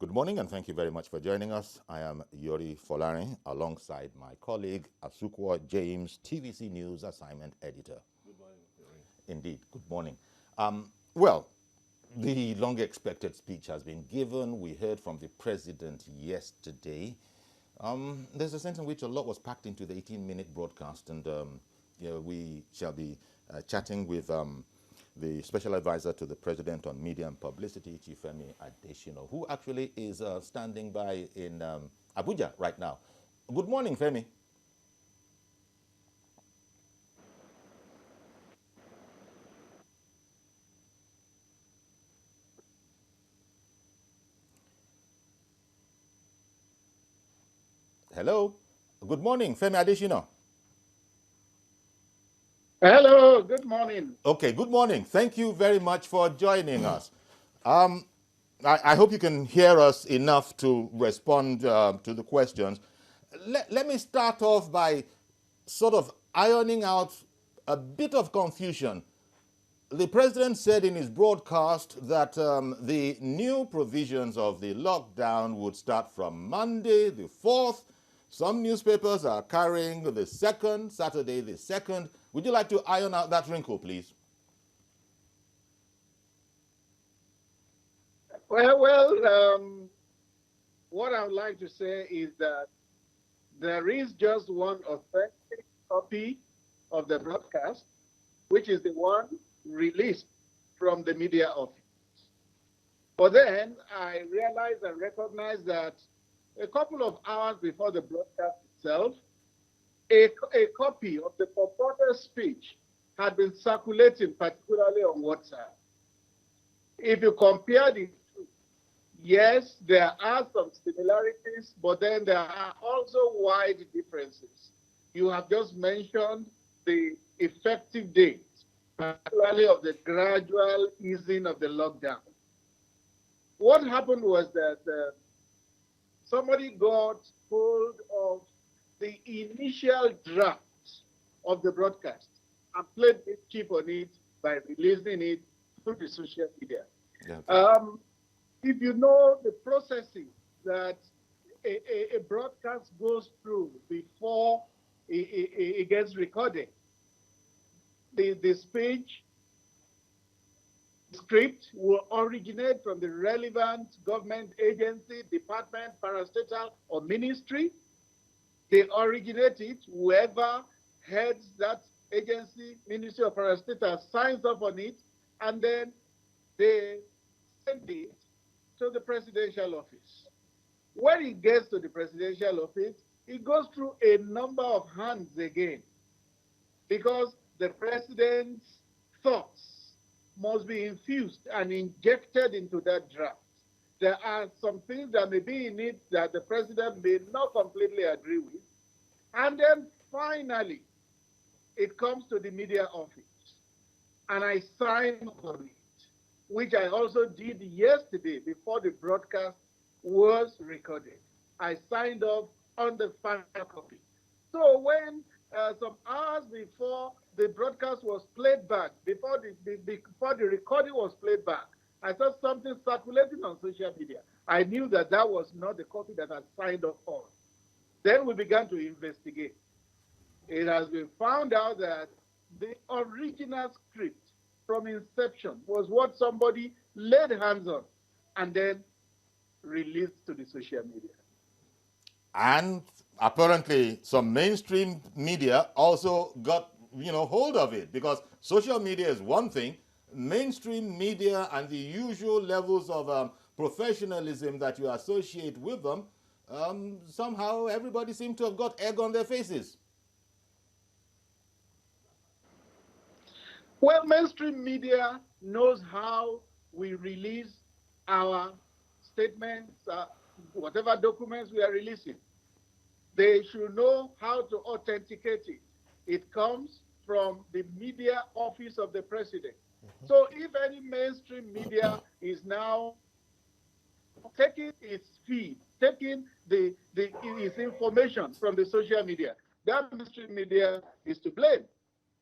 Good morning, and thank you very much for joining us. I am Yori Folari, alongside my colleague, Asukwa James, TVC News Assignment Editor. Good morning, Yori. Indeed, good morning. Well, the long-expected speech has been given. We heard from the president yesterday. There's a sense in which a lot was packed into the 18-minute broadcast, and we shall be chatting with the special advisor to the president on media and publicity, Chief Femi Adesina, who actually is standing by in Abuja right now. Good morning, Femi. Hello. Good morning, Femi Adesina. Hello, good morning. Okay, good morning. Thank you very much for joining us. I hope you can hear us enough to respond to the questions. Let me start off by sort of ironing out a bit of confusion. The president said in his broadcast that the new provisions of the lockdown would start from Monday, the 4th. Some newspapers are carrying the 2nd, Saturday the 2nd. Would you like to iron out that wrinkle, please? Well, what I would like to say is that there is just one authentic copy of the broadcast, which is the one released from the media office. But then I realized and recognized that a couple of hours before the broadcast itself, a copy of the purported speech had been circulating, particularly on WhatsApp. If you compare the two, yes, there are some similarities, but then there are also wide differences. You have just mentioned the effective date, particularly of the gradual easing of the lockdown. What happened was that somebody got hold of the initial draft of the broadcast and played cheap on it by releasing it through the social media. Yeah. If you know the processing that a broadcast goes through before it gets recorded, the speech script will originate from the relevant government agency, department, parastatal, or ministry. They originate it, whoever heads that agency, ministry, or parastatal signs up on it, and then they send it to the presidential office. When it gets to the presidential office, it goes through a number of hands again, because the president's thoughts must be infused and injected into that draft. There are some things that may be in it that the president may not completely agree with. And then finally, it comes to the media office. And I sign on it, which I also did yesterday before the broadcast was recorded. I signed off on the final copy. So when some hours before the broadcast was played back, before the recording was played back, I saw something circulating on social media. I knew that that was not the copy that I signed off on. Then we began to investigate. It has been found out that the original script from inception was what somebody laid hands on and then released to the social media. And apparently some mainstream media also got hold of it, because social media is one thing. Mainstream media and the usual levels of professionalism that you associate with them, somehow everybody seemed to have got egg on their faces. Well, mainstream media knows how we release our statements, whatever documents we are releasing. They should know how to authenticate it. It comes from the media office of the president. So if any mainstream media is now taking its feed, taking its information from the social media, that mainstream media is to blame,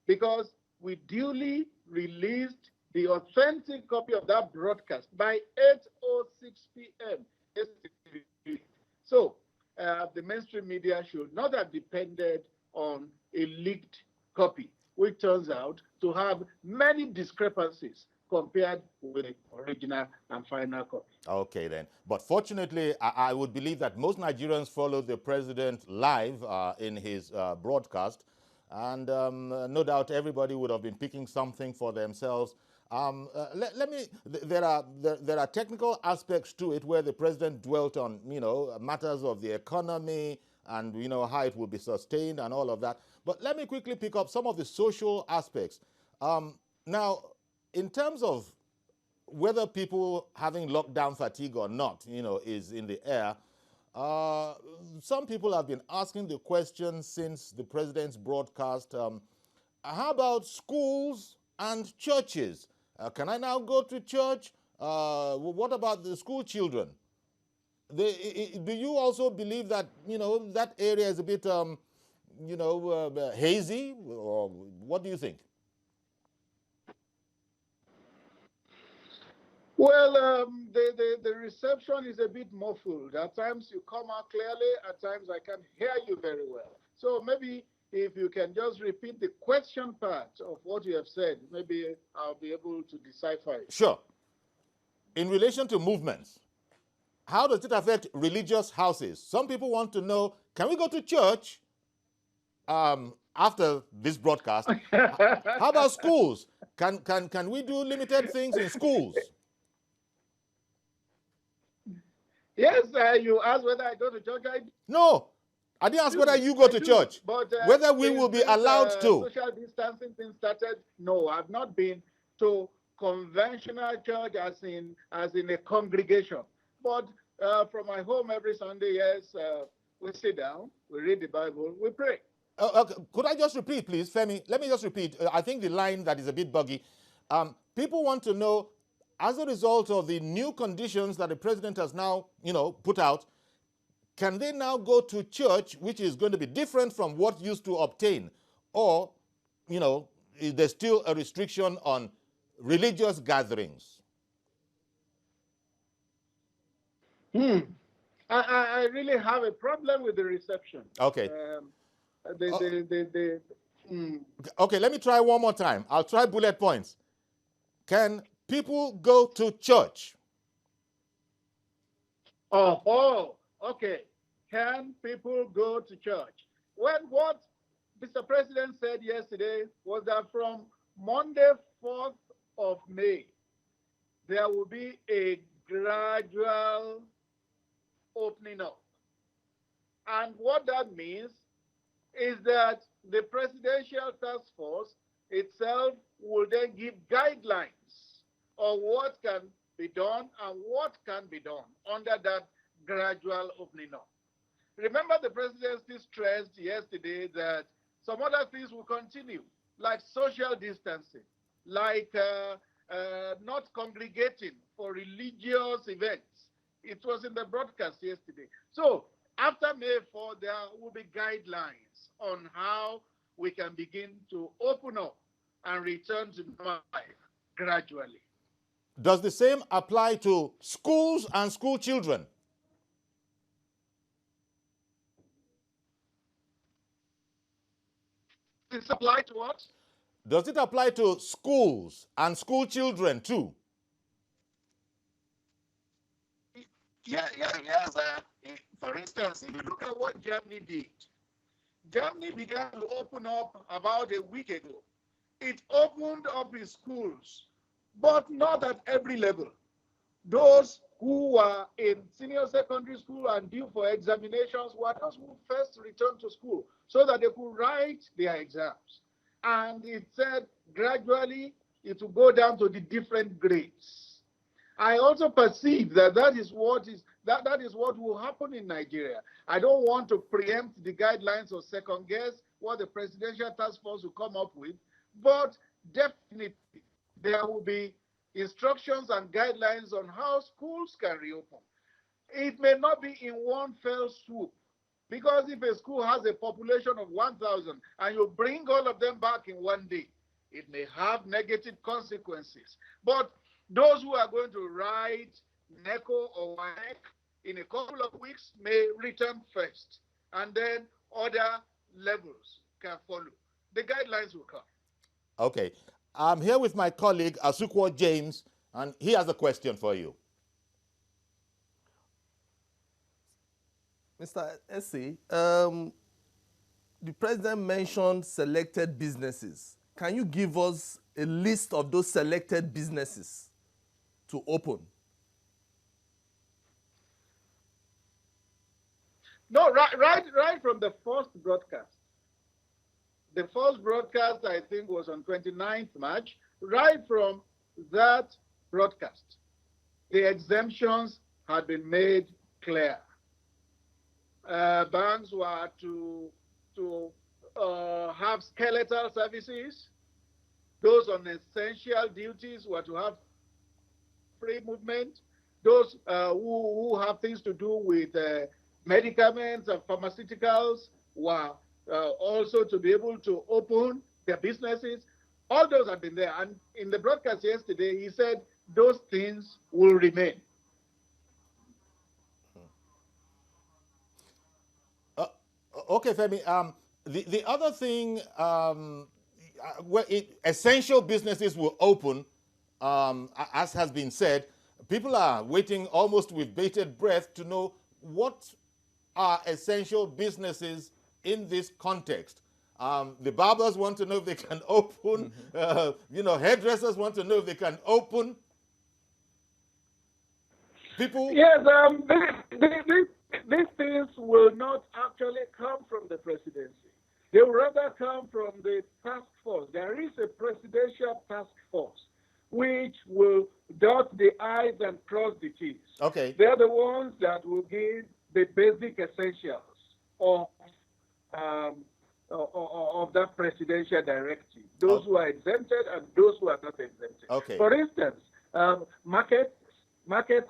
because we duly released the authentic copy of that broadcast by 8:06 p.m. So the mainstream media should not have depended on a leaked copy, which turns out to have many discrepancies compared with the original and final copy. Okay, then. But fortunately, I would believe that most Nigerians followed the president live in his broadcast. And no doubt everybody would have been picking something for themselves. There are technical aspects to it where the president dwelt on, matters of the economy and, how it will be sustained and all of that. But let me quickly pick up some of the social aspects. Now, in terms of whether people having lockdown fatigue or not, is in the air, some people have been asking the question since the president's broadcast, how about schools and churches? Can I now go to church? What about the school children? Do you also believe that, that area is a bit, hazy? Or what do you think? Well, the reception is a bit muffled. At times you come out clearly, at times I can't hear you very well. So maybe if you can just repeat the question part of what you have said, maybe I'll be able to decipher it. Sure. In relation to movements, how does it affect religious houses? Some people want to know, can we go to church after this broadcast? How about schools? Can we do limited things in schools? Yes, you asked whether I go to church. No, I didn't ask whether you go to church. But whether we will be allowed to. Social distancing thing started. No, I've not been to conventional church as in a congregation. But from my home every Sunday, yes, we sit down, we read the Bible, we pray. Okay. Could I just repeat, please, Femi? Let me just repeat. I think the line that is a bit buggy. People want to know, as a result of the new conditions that the president has now, put out, can they now go to church, which is going to be different from what used to obtain? Or, is there still a restriction on religious gatherings? I really have a problem with the reception. Okay. Okay, let me try one more time. I'll try bullet points. Can people go to church? Oh, okay. Can people go to church? Well, what Mr. President said yesterday was that from Monday, 4th of May, there will be a gradual opening up. And what that means is that the Presidential Task Force itself will then give guidelines on what can be done and what can be done under that gradual opening up. Remember, the president still stressed yesterday that some other things will continue, like social distancing, like not congregating for religious events. It was in the broadcast yesterday. So after May 4, there will be guidelines on how we can begin to open up and return to life gradually. Does the same apply to schools and school children? Does it apply to what? Does it apply to schools and school children too? Yes. For instance, if you look at what Germany did, Germany began to open up about a week ago. It opened up its schools, but not at every level. Those who were in senior secondary school and due for examinations were those who first returned to school so that they could write their exams. And it said gradually it will go down to the different grades. I also perceive that that is what will happen in Nigeria. I don't want to preempt the guidelines or second guess what the Presidential Task Force will come up with, but definitely there will be instructions and guidelines on how schools can reopen. It may not be in one fell swoop, because if a school has a population of 1,000 and you bring all of them back in one day, it may have negative consequences. But those who are going to write NECO or WAEC in a couple of weeks may return first, and then other levels can follow. The guidelines will come. Okay. I'm here with my colleague, Asukwo James, and he has a question for you. Mr. Esse, the president mentioned selected businesses. Can you give us a list of those selected businesses to open? No, right from the first broadcast. The first broadcast, I think, was on 29th March. Right from that broadcast, the exemptions had been made clear. Banks were to have skeletal services. Those on essential duties were to have free movement. Those who have things to do with medicaments and pharmaceuticals were also to be able to open their businesses. All those have been there. And in the broadcast yesterday, he said those things will remain. Okay, Femi. The other thing, essential businesses will open, as has been said. People are waiting almost with bated breath to know what are essential businesses in this context. The barbers want to know if they can open. Hairdressers want to know if they can open. People. Yes, these things will not actually come from the presidency. They will rather come from the task force. There is a presidential task force which will dot the I's and cross the T's. Okay. They're the ones that will give the basic essentials of that presidential directive. Those who are exempted and those who are not exempted. Okay. For instance, markets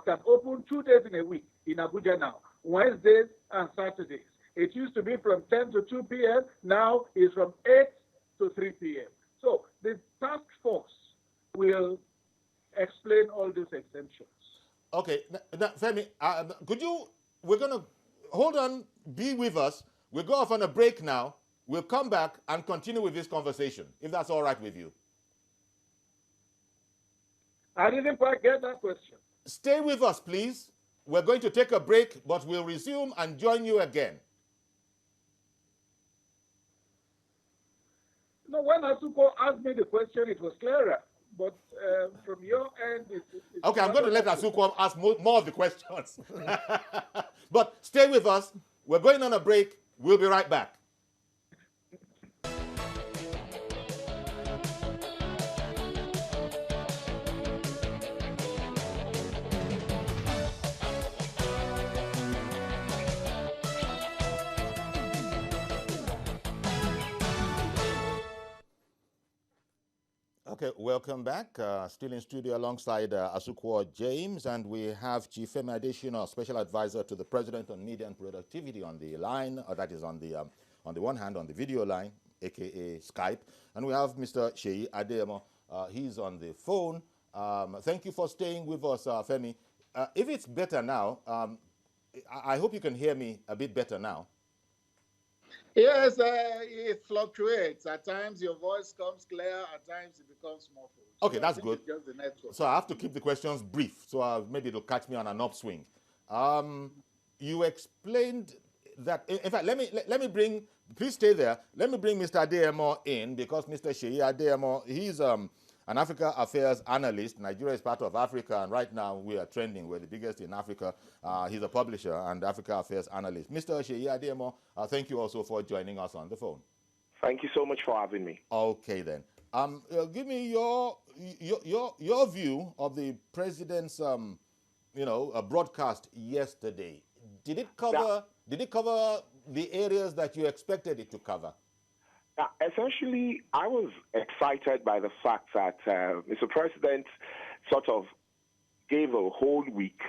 can open 2 days in a week in Abuja now, Wednesdays and Saturdays. It used to be from 10 to 2 p.m. Now it's from 8 to 3 p.m. So the task force will explain all those exemptions. Okay. Now, Femi, we're going to, hold on, be with us. We'll go off on a break now. We'll come back and continue with this conversation, if that's all right with you. I didn't quite get that question. Stay with us, please. We're going to take a break, but we'll resume and join you again. No, when Asuko asked me the question, it was clearer. But from your end, it's okay, I'm going to let Asuko ask more of the questions. But stay with us. We're going on a break. We'll be right back. Okay, welcome back. Still in studio alongside Asukwo James, and we have Chief Femi Adesina, Special Advisor to the President on Media and Productivity, on the line. That is on the one hand on the video line, aka Skype, and we have Mr. Seyi Adeyemo. He's on the phone. Thank you for staying with us, Femi. If it's better now, I hope you can hear me a bit better now. Yes, it fluctuates. At times your voice comes clear, at times it becomes muffled. Okay, that's good. It's just the network. So I have to keep the questions brief, so maybe it'll catch me on an upswing. You explained that, in fact, let me bring, please stay there. Let me bring Mr. Adeyemo in, because Mr. Seyi Adeyemo, he's an Africa Affairs analyst. Nigeria is part of Africa, and right now we are trending. We're the biggest in Africa. He's a publisher and Africa Affairs analyst. Mr. Seyi Adeyemo, thank you also for joining us on the phone. Thank you so much for having me. Okay, then. Give me your view of the president's broadcast yesterday. Did it cover the areas that you expected it to cover? Essentially, I was excited by the fact that Mr. President sort of gave a whole week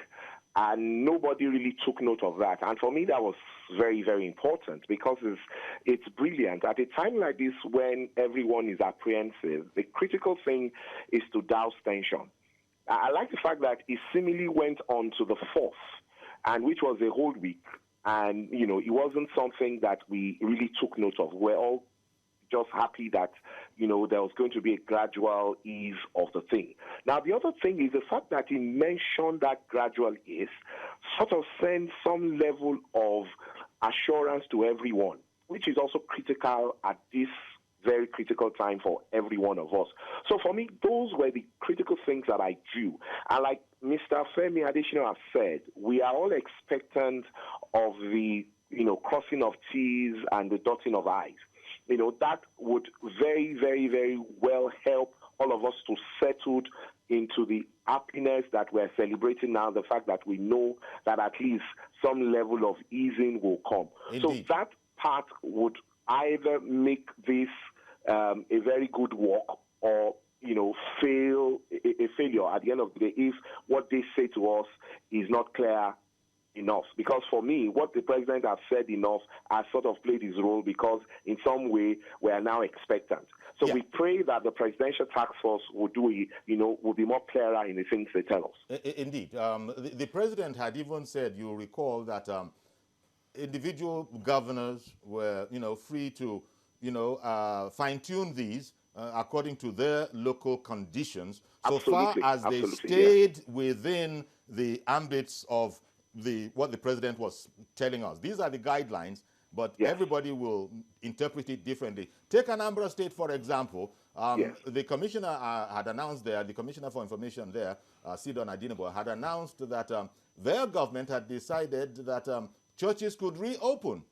and nobody really took note of that. And for me, that was very, very important, because it's brilliant. At a time like this, when everyone is apprehensive, the critical thing is to douse tension. I like the fact that he seemingly went on to the fourth and which was a whole week. And, it wasn't something that we really took note of. We're all just happy that, there was going to be a gradual ease of the thing. Now, the other thing is the fact that he mentioned that gradual ease sort of sends some level of assurance to everyone, which is also critical at this very critical time for every one of us. So for me, those were the critical things that I do. And like Mr. Femi Adesina has said, we are all expectant of the, crossing of T's and the dotting of I's. That would very, very, very well help all of us to settle into the happiness that we're celebrating now, the fact that we know that at least some level of easing will come. Indeed. So that part would either make this a very good walk or, fail a failure at the end of the day if what they say to us is not clear enough. Because for me, what the president has said enough has sort of played his role, because in some way we are now expectant. So we pray that the presidential task force will will be more clearer in the things they tell us. Indeed. The president had even said, you'll recall, that individual governors were, free to, fine-tune these according to their local conditions, so far as they stayed within the ambits of what the president was telling us. These are the guidelines, but everybody will interpret it differently. Take Anambra State, for example. The commissioner had announced there, the commissioner for information there, Sidon Adinabo, had announced that their government had decided that churches could reopen.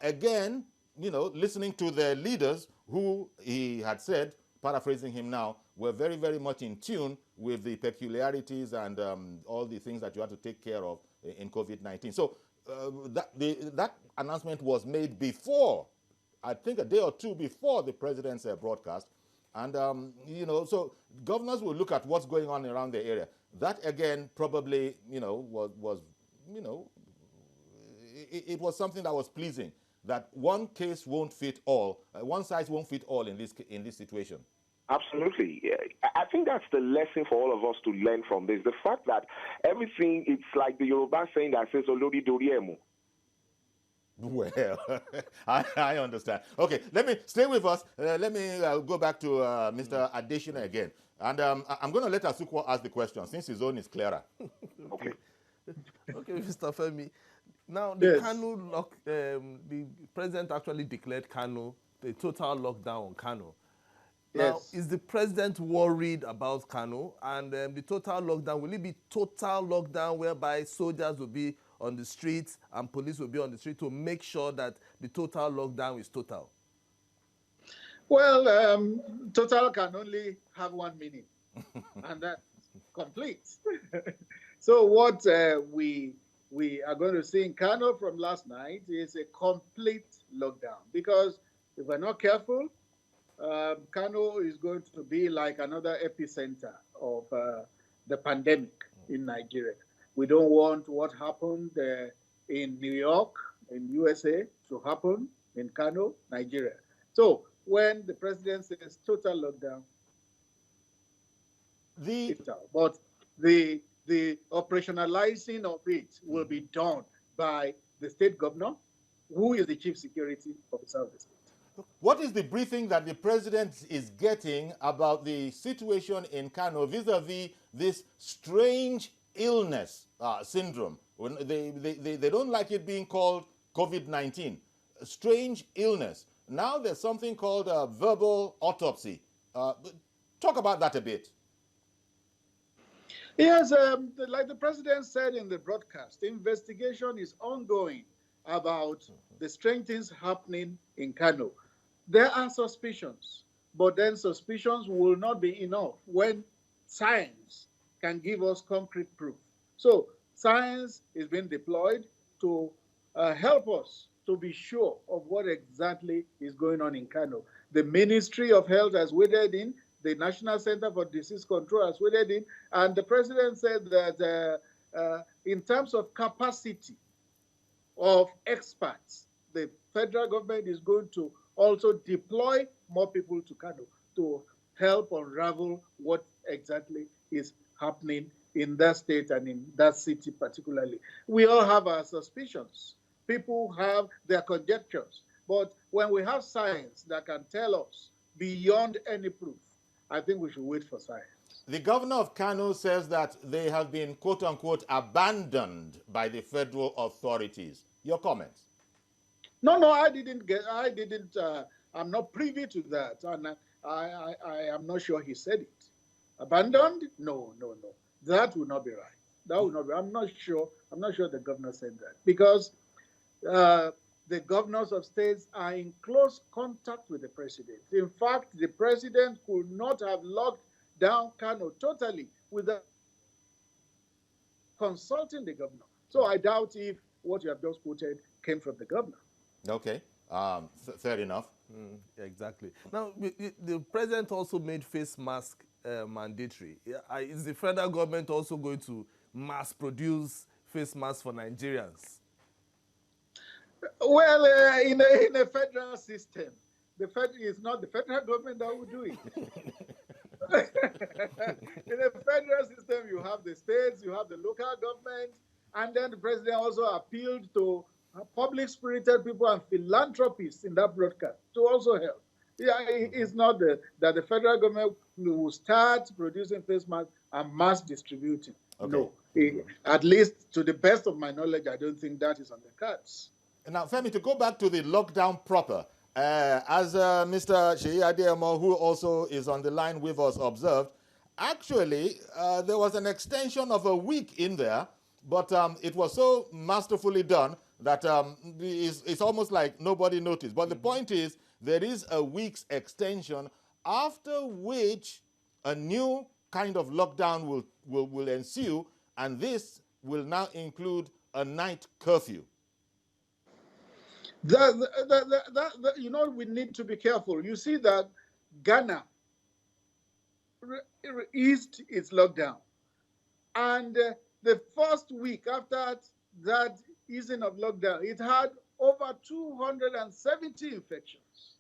Again, listening to their leaders, who he had said, paraphrasing him now, were very, very much in tune with the peculiarities and all the things that you have to take care of in COVID-19. So that announcement was made before, I think a day or two before the president's broadcast. And, so governors will look at what's going on around the area. That, again, probably, was it was something that was pleasing, that one case won't fit all, one size won't fit all in this situation. Absolutely. I think that's the lesson for all of us to learn from this. The fact that everything, it's like the Yoruba saying that says, Olori Doriemu. Well, I understand. Okay, let me stay with us. Let me go back to Mr. Adesina again. And I'm going to let Asukwo ask the question, since his own is clearer. Okay. Okay, Mr. Femi. Now, the Kano the president actually declared Kano, the total lockdown on Kano. Now, is the president worried about Kano? And the total lockdown, will it be total lockdown whereby soldiers will be on the streets and police will be on the street to make sure that the total lockdown is total? Well, total can only have one meaning, and that's complete. So what we are going to see in Kano from last night is a complete lockdown, because if we're not careful, Kano is going to be like another epicenter of the pandemic in Nigeria. We don't want what happened in New York, in USA, to happen in Kano, Nigeria. So when the president says total lockdown, but the operationalizing of it will be done by the state governor, who is the chief security officer of the state. What is the briefing that the president is getting about the situation in Kano vis-a-vis this strange illness syndrome? They don't like it being called COVID-19. Strange illness. Now there's something called a verbal autopsy. Talk about that a bit. Yes, like the president said in the broadcast, investigation is ongoing about the strange things happening in Kano. There are suspicions, but then suspicions will not be enough when science can give us concrete proof. So science is being deployed to help us to be sure of what exactly is going on in Kano. The Ministry of Health has waded in, the National Center for Disease Control has waded in, and the president said that in terms of capacity of experts, the federal government is going to also deploy more people to Kano to help unravel what exactly is happening in that state and in that city particularly. We all have our suspicions. People have their conjectures. But when we have science that can tell us beyond any proof, I think we should wait for science. The governor of Kano says that they have been, quote unquote, abandoned by the federal authorities. Your comments? No, I'm not privy to that. And I am not sure he said it. Abandoned? No. That would not be right. That would not be. I'm not sure the governor said that, because the governors of states are in close contact with the president. In fact, the president could not have locked down Kano totally without consulting the governor. So I doubt if what you have just quoted came from the governor. Okay, fair enough. Exactly. Now, the president also made face mask mandatory. Is the federal government also going to mass produce face masks for Nigerians? Well, in a federal system, it's not the federal government that will do it. In a federal system, you have the states, you have the local government, and then the president also appealed to public-spirited people and philanthropists in that broadcast to also help. Yeah, it's not that the federal government will start producing face masks and mass distributing. Okay. No, at least to the best of my knowledge, I don't think that is on the cards. Now, Femi, to go back to the lockdown proper, as Mr. Seyi Adeyemo, who also is on the line with us, observed, actually, there was an extension of a week in there, but it was so masterfully done that it's almost like nobody noticed. But the point is, there is a week's extension, after which a new kind of lockdown will ensue, and this will now include a night curfew. We need to be careful. You see that Ghana eased its lockdown. And the first week after that easing of lockdown, it had over 270 infections.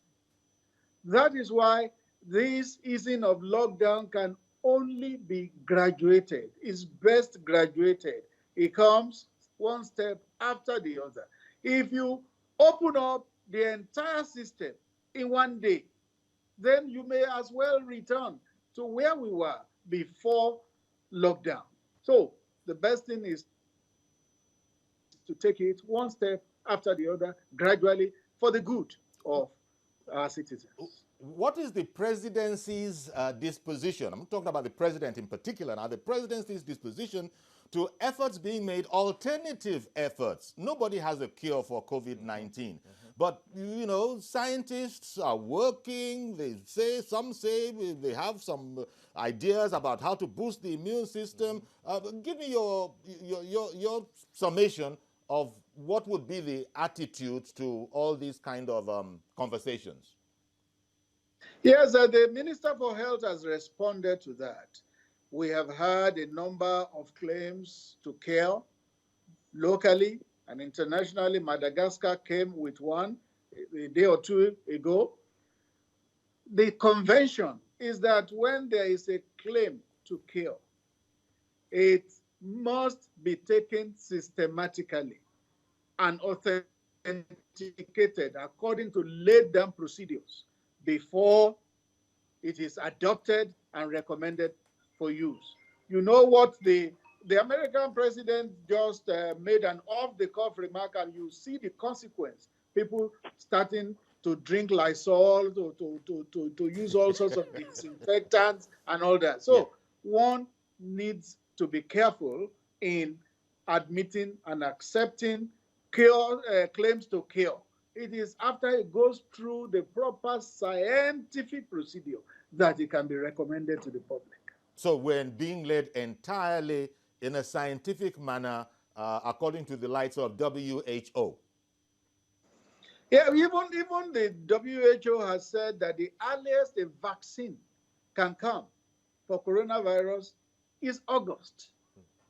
That is why this easing of lockdown can only be graduated. It's best graduated. It comes one step after the other. If you open up the entire system in one day, then you may as well return to where we were before lockdown. So the best thing is to take it one step after the other, gradually, for the good of our citizens. What is the presidency's disposition? I'm talking about the president in particular now. The presidency's disposition to efforts being made, alternative efforts. Nobody has a cure for COVID-19. But, scientists are working. Some say they have some ideas about how to boost the immune system. Give me your summation of what would be the attitude to all these kind of conversations. Yes, the Minister for Health has responded to that. We have had a number of claims to care locally and internationally. Madagascar came with one a day or two ago. The convention is that when there is a claim to cure, it must be taken systematically and authenticated according to laid down procedures before it is adopted and recommended for use. You know what the American president just made an off-the-cuff remark, and you see the consequence. People starting to drink Lysol, to use all sorts of disinfectants and all that. So one needs to be careful in admitting and accepting claims to cure. It is after it goes through the proper scientific procedure that it can be recommended to the public. So when being led entirely in a scientific manner, according to the likes of WHO. Yeah, even the WHO has said that the earliest a vaccine can come for coronavirus is August.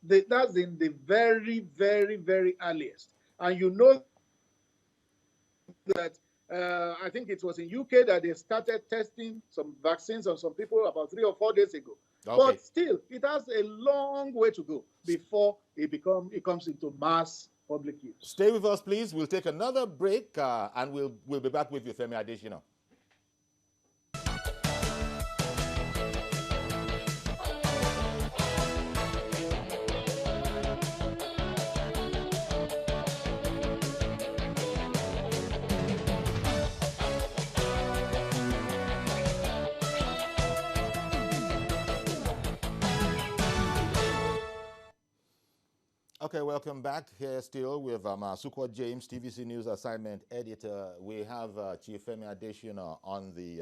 That's in the very, very, very earliest. And you know that I think it was in UK that they started testing some vaccines on some people about 3 or 4 days ago. Okay. But still, it has a long way to go before it comes into mass public use. Stay with us, please. We'll take another break, and we'll be back with you, Femi Adesina. Okay, welcome back. Here still with Sukwa James, TVC News Assignment Editor. We have Chief Femi Adesina on the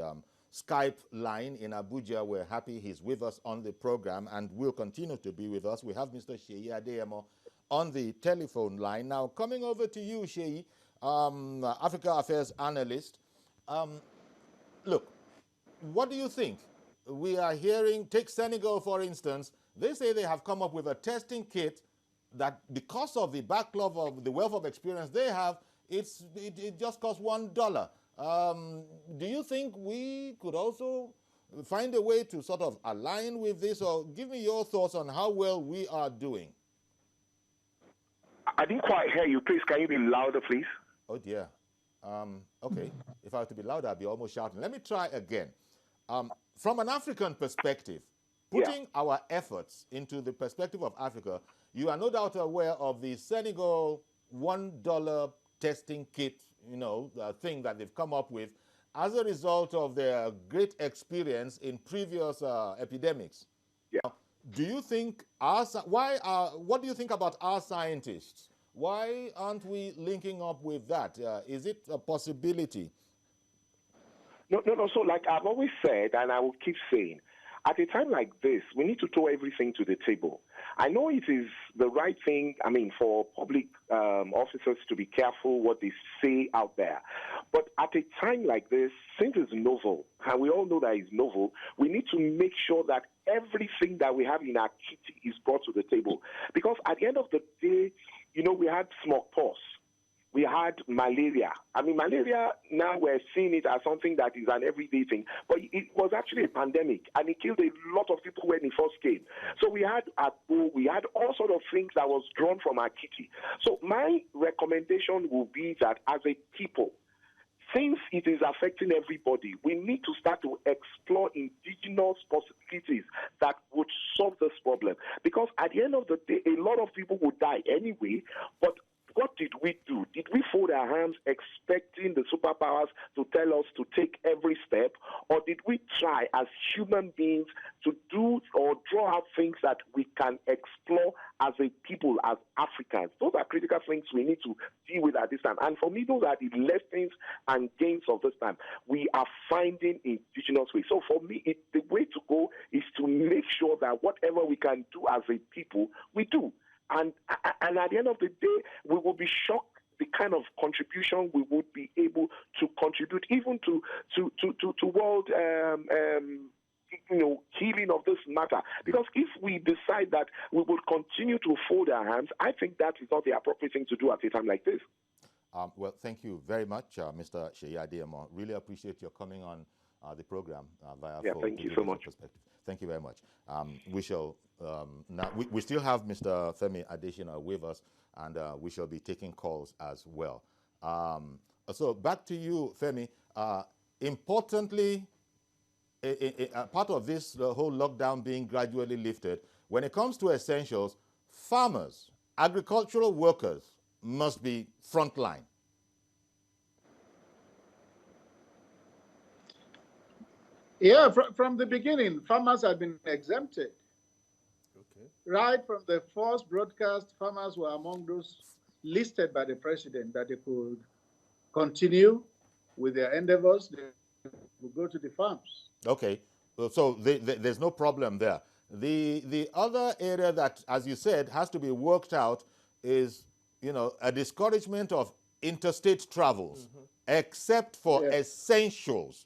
Skype line in Abuja. We're happy he's with us on the program and will continue to be with us. We have Mr. Seyi Adeyemo on the telephone line. Now, coming over to you, Seyi, Africa Affairs Analyst. Look, what do you think? We are hearing, take Senegal, for instance. They say they have come up with a testing kit that because of the backlog of the wealth of experience they have, it just costs $1. Do you think we could also find a way to sort of align with this, or give me your thoughts on how well we are doing? I didn't quite hear you. Please, can you be louder, please? Oh, dear. Okay. If I were to be louder, I'd be almost shouting. Let me try again. From an African perspective, putting our efforts into the perspective of Africa, you are no doubt aware of the Senegal $1 testing kit, thing that they've come up with as a result of their great experience in previous epidemics. Yeah. Do you think what do you think about our scientists? Why aren't we linking up with that? Is it a possibility? No. So like I've always said, and I will keep saying, at a time like this, we need to throw everything to the table. I know it is the right thing, for public officers to be careful what they say out there. But at a time like this, since it's novel, and we all know that it's novel, we need to make sure that everything that we have in our kitty is brought to the table. Because at the end of the day, we had smallpox. We had malaria. Malaria, now we're seeing it as something that is an everyday thing. But it was actually a pandemic, and it killed a lot of people when it first came. So we had all sorts of things that was drawn from our kitty. So my recommendation will be that as a people, since it is affecting everybody, we need to start to explore indigenous possibilities that would solve this problem. Because at the end of the day, a lot of people would die anyway, but what did we do? Did we fold our hands expecting the superpowers to tell us to take every step? Or did we try as human beings to do or draw out things that we can explore as a people, as Africans? Those are critical things we need to deal with at this time. And for me, those are the lessons and gains of this time. We are finding indigenous ways. So for me, the way to go is to make sure that whatever we can do as a people, we do. And at the end of the day, we will be shocked the kind of contribution we would be able to contribute, even to world healing of this matter. Because if we decide that we will continue to fold our hands, I think that is not the appropriate thing to do at a time like this. Well, thank you very much, Mr. Seyi Adeyemo. Really appreciate your coming on the program via phone. Thank you so much. Perspective. Thank you very much. We shall now we still have Mr. Femi Adesina with us, and we shall be taking calls as well. So back to you, Femi. Importantly, part of this the whole lockdown being gradually lifted, when it comes to essentials, farmers, agricultural workers must be frontline. Yeah, from the beginning, farmers have been exempted. Okay. Right from the first broadcast, farmers were among those listed by the president that they could continue with their endeavors. They would go to the farms. Okay, so there's no problem there. The other area that, as you said, has to be worked out is, a discouragement of interstate travels, except for essentials.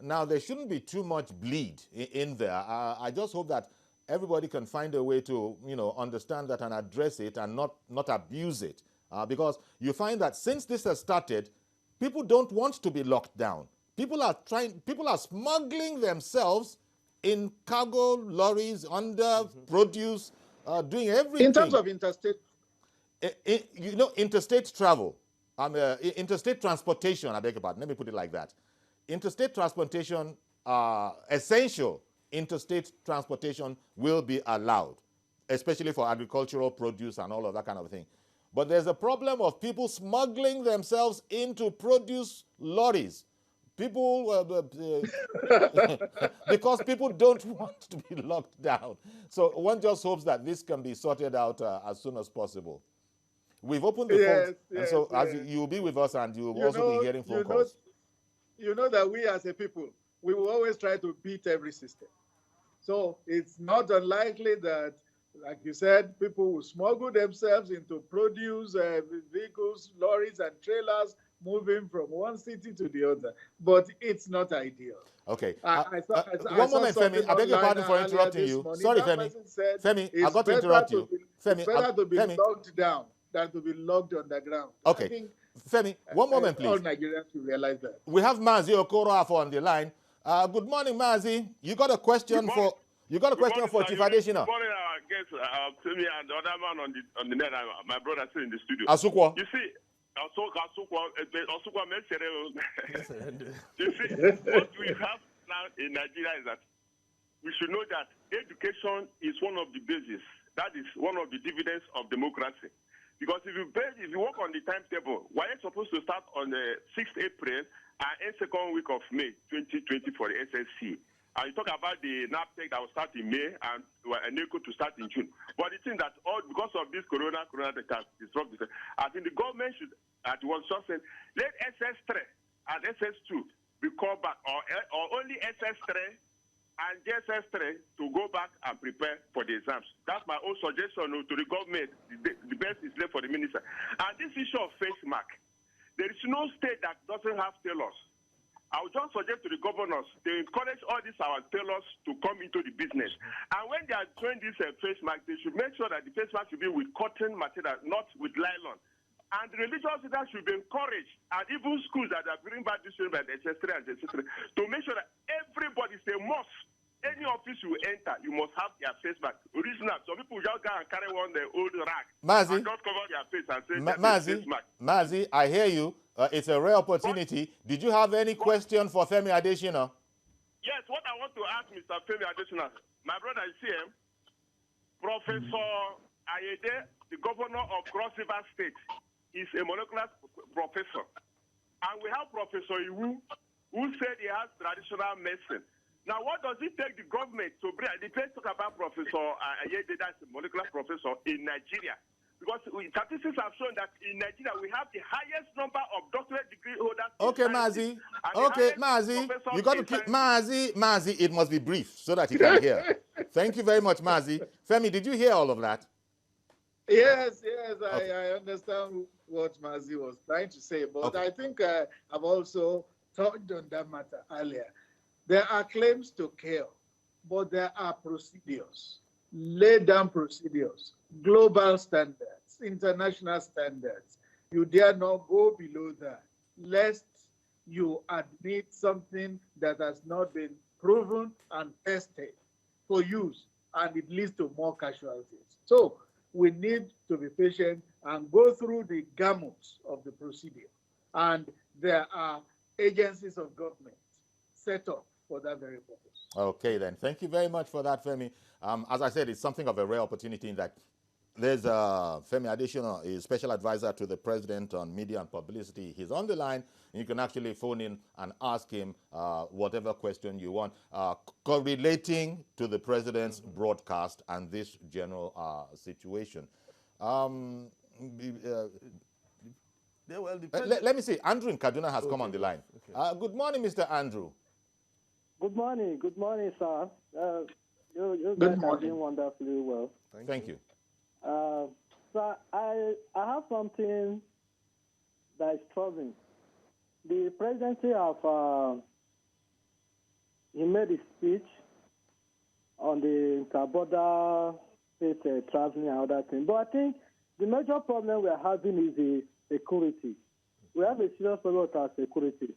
Now, there shouldn't be too much bleed in there. I just hope that everybody can find a way to, understand that and address it and not abuse it. Because you find that since this has started, people don't want to be locked down. People are smuggling themselves in cargo lorries, under produce, doing everything. In terms of interstate, You know, interstate travel, interstate transportation, I beg your pardon, let me put it like that. Interstate transportation, essential interstate transportation will be allowed, especially for agricultural produce and all of that kind of thing. But there's a problem of people smuggling themselves into produce lorries. People, because people don't want to be locked down. So one just hopes that this can be sorted out as soon as possible. We've opened the phones, and so as you'll be with us, and you'll also be hearing phone calls. You know that we as a people, we will always try to beat every system. So it's not unlikely that, like you said, people will smuggle themselves into produce vehicles, lorries, and trailers, moving from one city to the other. But it's not ideal. Okay. One moment, Femi. I beg your pardon for interrupting you. Sorry, Femi. Femi, I got to interrupt you. Femi, it's better to be locked down than to be locked underground. Okay. Femi, one moment, please. All Nigerians should realize that. We have Mazi Okoroafo on the line. Good morning, Mazi. You got a question for Chief Adesina. Good morning, guest Femi and the other man on the net. My brother still in the studio. Asukwa. You see, you see, what we have now in Nigeria is that we should know that education is one of the bases. That is one of the dividends of democracy. Because if you work on the timetable, why are you supposed to start on the 6th April and end second week of May 2020 for the SSC? And you talk about the NAPTEC that will start in May and NECO to start in June. But the thing that because of this corona that has disrupted this, I think the government should, at one just said, let SS3 and SS2 be called back, or only SS3 and JSS3 to go back and prepare for the exams. That's my own suggestion to the government. The best is left for the minister. And this issue of face mask, there is no state that doesn't have tailors. I would just suggest to the governors, they encourage all these our tailors to come into the business. And when they are doing this face mask, they should make sure that the face mask should be with cotton material, not with nylon. And the religious leaders should be encouraged, and even schools that are bringing back this year by the SS3 and SS3, to make sure that everybody is a must. Any office you enter, you must have their face mask. Original. Some people just go and carry one the old rag and just cover their face and say face mask. Mazi, I hear you. It's a rare opportunity. Did you have any question for Femi Adesina? Yes, what I want to ask Mr. Femi Adesina, my brother is here, Professor Ayede, the governor of Cross River State, is a molecular professor. And we have Professor Iwu, who said he has traditional medicine. Now, what does it take the government to bring? Let's talk about Professor Ayede, that's a molecular professor in Nigeria. Because statistics have shown that in Nigeria, we have the highest number of doctorate degree holders. Okay, Mazi. Okay, Mazi. You got to keep Mazi, it must be brief so that you can hear. Thank you very much, Mazi. Femi, did you hear all of that? Yes, okay. I understand what Mazi was trying to say, but okay. I think I've also touched on that matter earlier. There are claims to kill, but there are procedures, laid down procedures, global standards, international standards. You dare not go below that, lest you admit something that has not been proven and tested for use, and it leads to more casualties. So we need to be patient and go through the gamut of the procedure. And there are agencies of government set up for that very purpose. Okay, then. Thank you very much for that, Femi. As I said, it's something of a rare opportunity in that there's Femi Adesina, is special advisor to the president on media and publicity. He's on the line, and you can actually phone in and ask him whatever question you want, correlating to the president's broadcast and this general situation. Let me see. Andrew in Kaduna has come on the line. Okay. Good morning, Mr. Andrew. Good morning, sir. You guys are doing wonderfully well. Thank you. So I have something that is troubling. The presidency of he made a speech on the interborder state traveling and other things. But I think the major problem we are having is the security. We have a serious problem with our security.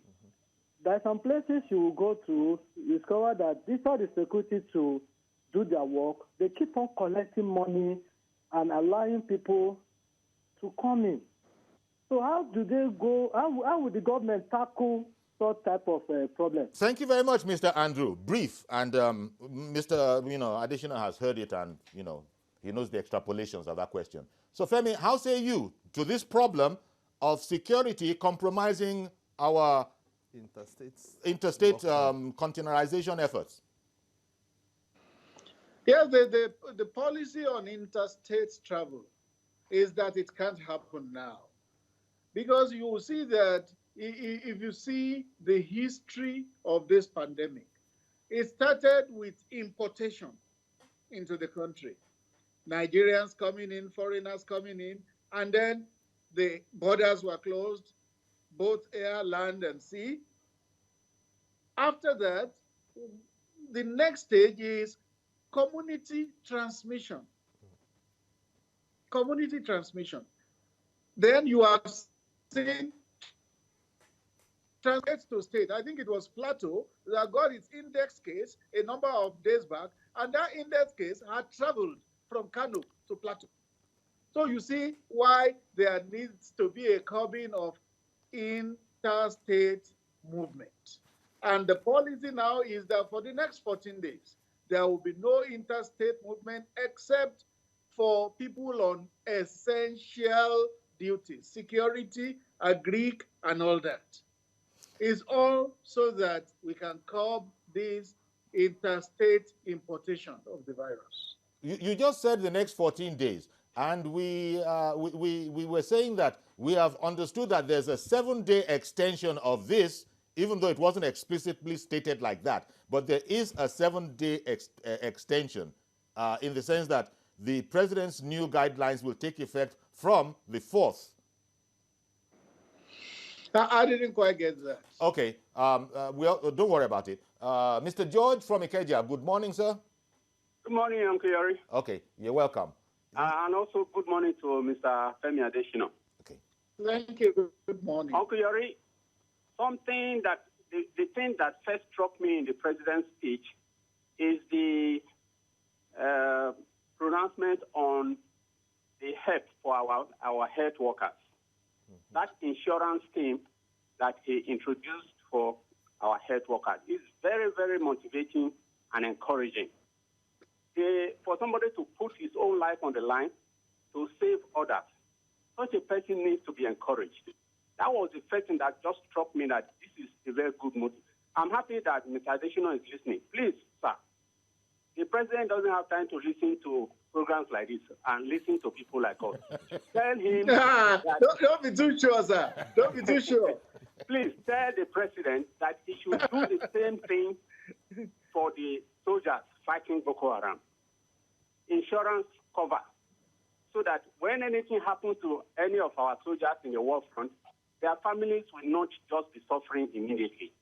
there are some places you will go to, you discover that despite the security to do their work, they keep on collecting money and allowing people to come in. So how do they go, how would the government tackle such type of problem? Thank you very much, Mr. Andrew. Brief, and Mr. Adesina has heard it, and he knows the extrapolations of that question. So Femi, how say you to this problem of security compromising our interstate containerization efforts? Yeah, the policy on interstate travel is that it can't happen now. Because you will see that if you see the history of this pandemic, it started with importation into the country. Nigerians coming in, foreigners coming in, and then the borders were closed, both air, land, and sea. After that, the next stage is community transmission. Community transmission. Then you have seen translates to state. I think it was Plateau that got its index case a number of days back, and that index case had traveled from Kano to Plateau. So you see why there needs to be a curbing of interstate movement. And the policy now is that for the next 14 days, there will be no interstate movement except for people on essential duties, security, agric, and all that. It's all so that we can curb this interstate importation of the virus. You just said the next 14 days, and we were saying that we have understood that there's a 7-day extension of this, even though it wasn't explicitly stated like that. But there is a 7-day extension in the sense that the president's new guidelines will take effect from the 4th. I didn't quite get that. Okay, don't worry about it. Mr. George from Ikeja, good morning, sir. Good morning, Uncle Yori. Okay, you're welcome. And also good morning to Mr. Femi Adesina. Okay. Thank you. Good morning. Uncle Yori, something that, the thing that first struck me in the president's speech is the pronouncement on the help for our health workers. Mm-hmm. That insurance scheme that he introduced for our health workers is very, very motivating and encouraging. For somebody to put his own life on the line to save others, such a person needs to be encouraged. That was the first thing that just struck me, that this is a very good motive. I'm happy that Mr. Adesina is listening. Please, sir, the president doesn't have time to listen to programs like this and listen to people like us. Tell him... Don't be too sure, sir. Don't be too sure. Please tell the president that he should do the same thing for the soldiers fighting Boko Haram. Insurance cover, so that when anything happens to any of our soldiers in the war front, their families will not just be suffering immediately.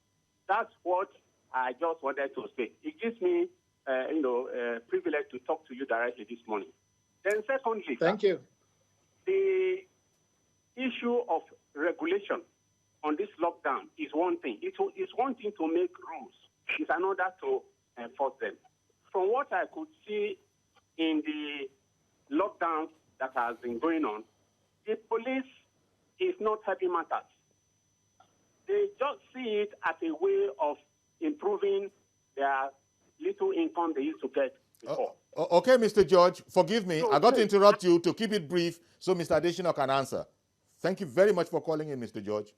That's what I just wanted to say. It gives me, privilege to talk to you directly this morning. Then secondly, thank you. The issue of regulation on this lockdown is one thing. It's one thing to make rules. It's another to enforce them. From what I could see in the lockdowns that has been going on, the police is not helping matters. They just see it as a way of improving their little income they used to get before. Okay, Mr. George, forgive me. I got to interrupt you to keep it brief so Mr. Adesina can answer. Thank you very much for calling in, Mr. George.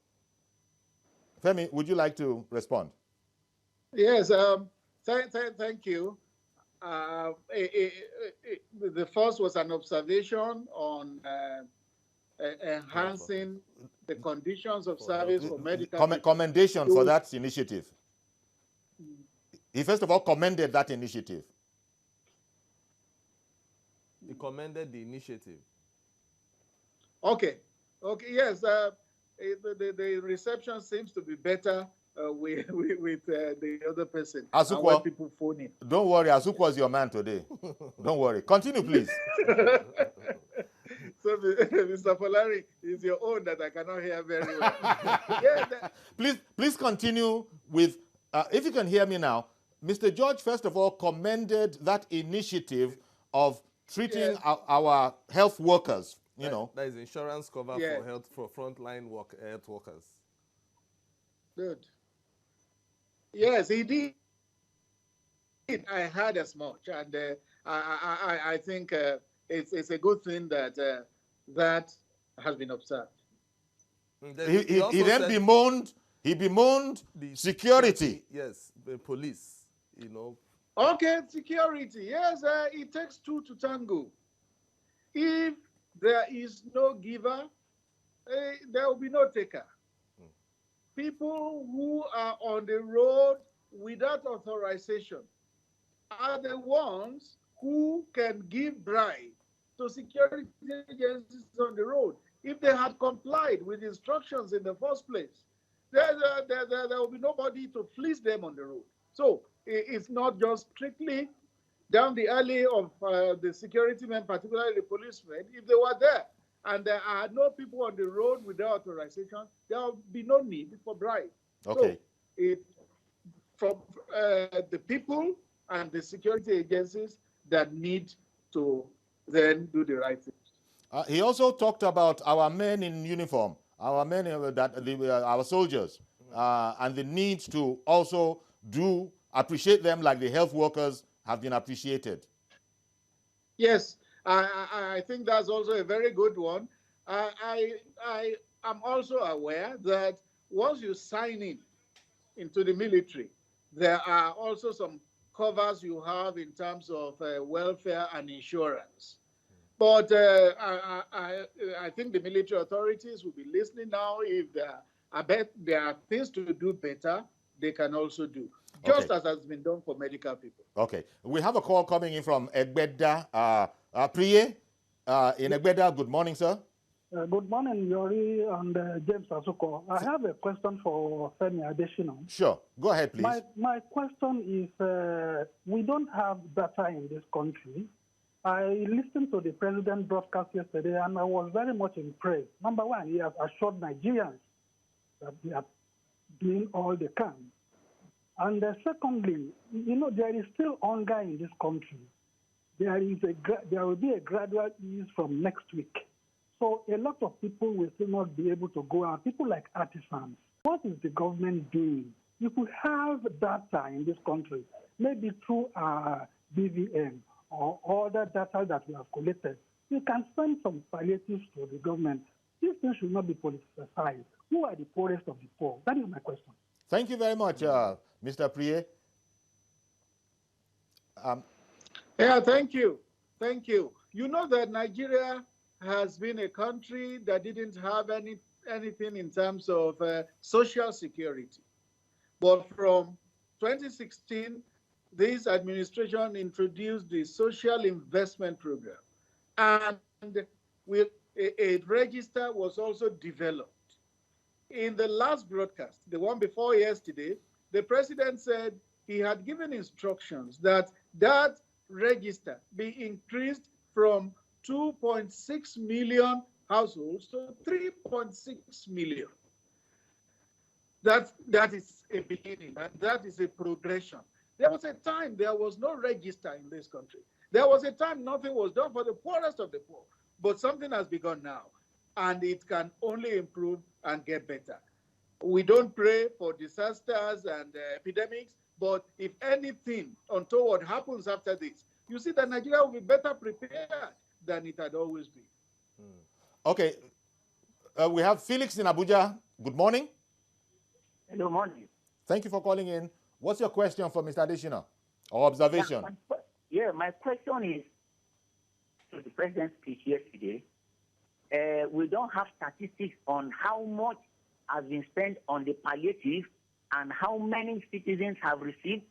Femi, would you like to respond? Yes, thank you. The first was an observation on enhancing the conditions of service for medical... Commendation for that initiative. He first of all commended that initiative. He commended the initiative. Okay, yes. The reception seems to be better with the other person. Asukwa, people phone in. Don't worry, Asukwa is your man today. Don't worry. Continue, please. So Mr. Polari, it's your own that I cannot hear very well. Yeah, please continue with, if you can hear me now, Mr. George, first of all, commended that initiative of treating our health workers, you know. That is insurance cover for frontline health workers. Good. Yes, he did. I heard as much, and I think it's a good thing that that has been observed. He then bemoaned the security. Yes, the police, you know. Okay, security. Yes, it takes two to tango. If there is no giver, there will be no taker. People who are on the road without authorization are the ones who can give bribe to security agencies on the road. If they had complied with instructions in the first place, there will be nobody to fleece them on the road. So it's not just strictly down the alley of the security men, particularly the policemen. If they were there and there are no people on the road without authorization, there will be no need for bribe. Okay. So from the people and the security agencies that need to then do the right things. He also talked about our men in uniform, our men, our soldiers, and the need to also appreciate them like the health workers have been appreciated. Yes, I think that's also a very good one. I am also aware that once you sign into the military, there are also some covers you have in terms of welfare and insurance. But I think the military authorities will be listening now. If there are things to do better, they can also do. Just as has been done for medical people. Okay. We have a call coming in from Egbeda. Priye in Egbeda. Good morning, sir. Good morning, Yori and James Asuko. I have a question for Femi Adesina. Sure. Go ahead, please. My question is, we don't have data in this country. I listened to the president broadcast yesterday, and I was very much impressed. Number one, he has assured Nigerians that they are doing all they can. And secondly, you know, there is still hunger in this country. There will be a gradual ease from next week. So a lot of people will still not be able to go out. People like artisans. What is the government doing? If we have data in this country, maybe through BVM or other data that we have collected, we can send some palliatives to the government. These things should not be politicized. Who are the poorest of the poor? That is my question. Thank you very much, Mr. Priye. Yeah, thank you. Thank you. You know that Nigeria has been a country that didn't have anything in terms of social security. But from 2016, this administration introduced the Social Investment Program. And a register was also developed. In the last broadcast, the one before yesterday, the president said he had given instructions that that register be increased from 2.6 million households to 3.6 million. That is a beginning, and that is a progression. There was a time there was no register in this country. There was a time nothing was done for the poorest of the poor, but something has begun now, and it can only improve and get better. We don't pray for disasters and epidemics, but if anything untoward happens after this, you see that Nigeria will be better prepared than it had always been. Okay. We have Felix in Abuja. Good morning. Good morning. Thank you for calling in. What's your question for Mr. Adesina or observation? My question is to the president's speech yesterday. We don't have statistics on how much has been spent on the palliative and how many citizens have received.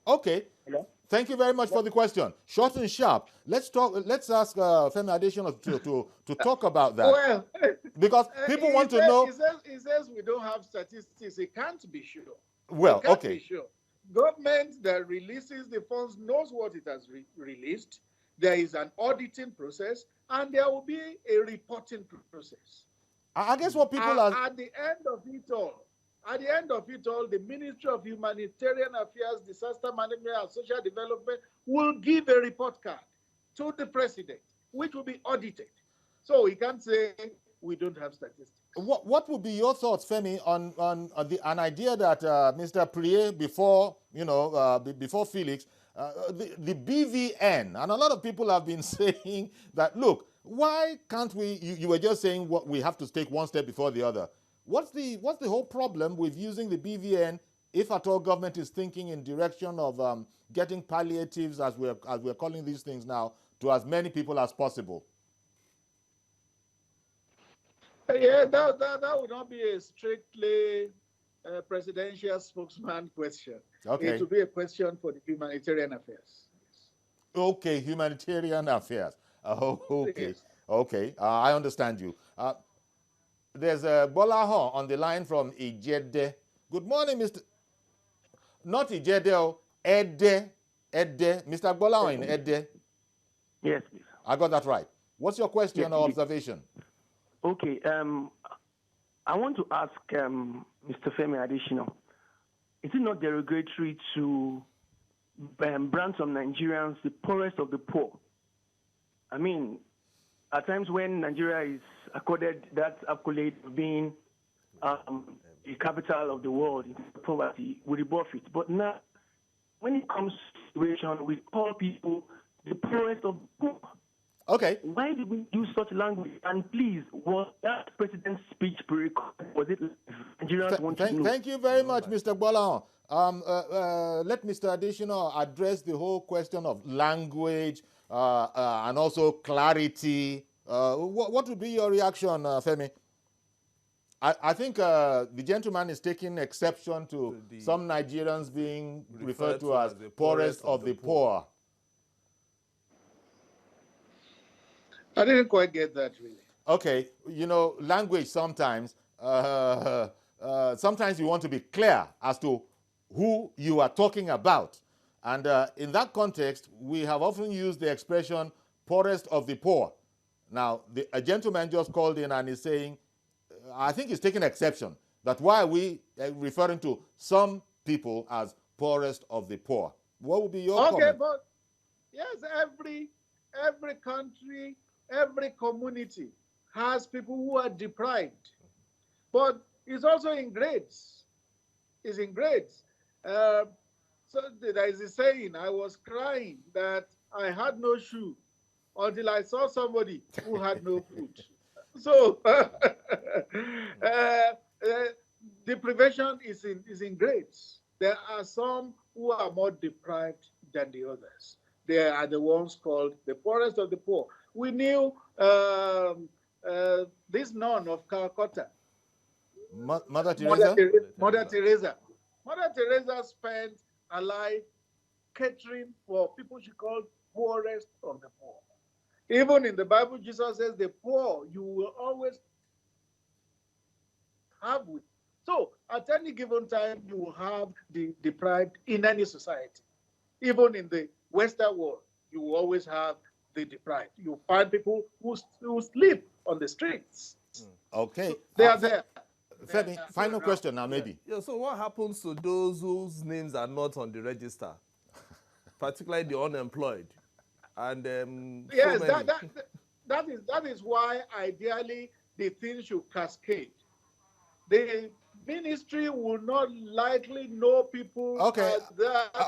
Okay. Hello? Thank you very much for the question. Short and sharp. Let's talk. Let's ask Femi Adesina to talk about that. Well, because people want to know. He says we don't have statistics. It can't be sure. Well, Be sure. Government that releases the funds knows what it has released. there is an auditing process, and there will be a reporting process. I guess what people are... At the end of it all, the Ministry of Humanitarian Affairs, Disaster Management and Social Development will give a report card to the president, which will be audited. So we can't say we don't have statistics. What would be your thoughts, Femi, on an idea that Mr. Prier, before Felix, the BVN, and a lot of people have been saying that, look, why can't we, you were just saying what we have to take one step before the other. What's the whole problem with using the BVN if at all government is thinking in direction of getting palliatives, as we're calling these things now, to as many people as possible? Yeah, that would not be a strictly presidential spokesman question. Okay. It would be a question for the humanitarian affairs. Okay, humanitarian affairs. Oh, okay. Yes. Okay, I understand you. There's Bolaho on the line from Ijede. Good morning, Mr. Not Ijede, Ede. Mr. Bolaho in Ede. Yes, please. I got that right. What's your question Yes, or observation? Okay, I want to ask Mr. Femi Adesina, is it not derogatory to brand some Nigerians the poorest of the poor? I mean, at times when Nigeria is accorded that accolade of being the capital of the world in poverty, we rebuff it. But now, when it comes to situation, we call people the poorest of the poor. Okay. Why did we use such language? And please, was that president's speech pre-recorded? Was it Nigerians want to know? Thank you very much, Mr. Bolaho. Let Mr. Adesina address the whole question of language and also clarity. What would be your reaction, Femi? I think the gentleman is taking exception to some Nigerians being referred to as the poorest of the poor. I didn't quite get that, really. Okay, language sometimes, sometimes you want to be clear as to who you are talking about. And in that context, we have often used the expression poorest of the poor. Now, a gentleman just called in and is saying, I think he's taking exception, that why are we referring to some people as poorest of the poor? What would be your comment? Okay, but yes, every country, every community has people who are deprived, but it's also in grades. It's in grades. So there is a saying, I was crying that I had no shoe until I saw somebody who had no food. So deprivation is in grades. There are some who are more deprived than the others. They are the ones called the poorest of the poor. We knew this nun of Calcutta, Mother Teresa? Mother Teresa. Mother Teresa spent her life catering for people she called poorest of the poor. Even in the Bible, Jesus says the poor you will always have with. So at any given time, you will have the deprived in any society. Even in the Western world, you will always have the deprived. You find people who sleep on the streets. Okay. They are there. Femi, final question now, maybe. Yeah, so what happens to those whose names are not on the register, particularly the unemployed? And yes, that is why ideally the thing should cascade. The ministry will not likely know people. Okay,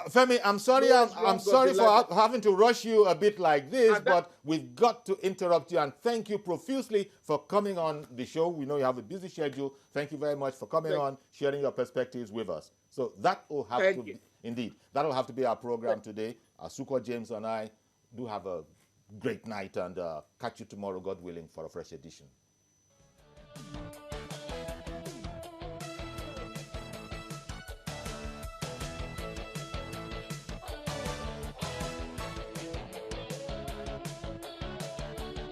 Femi, I'm sorry. I'm sorry for having to rush you a bit like this, but we've got to interrupt you. And thank you profusely for coming on the show. We know you have a busy schedule. Thank you very much for coming on, sharing your perspectives with us. So that will have to be, indeed, that will have to be our program today. Asuko, James, and I do have a great night, and catch you tomorrow, God willing, for a fresh edition.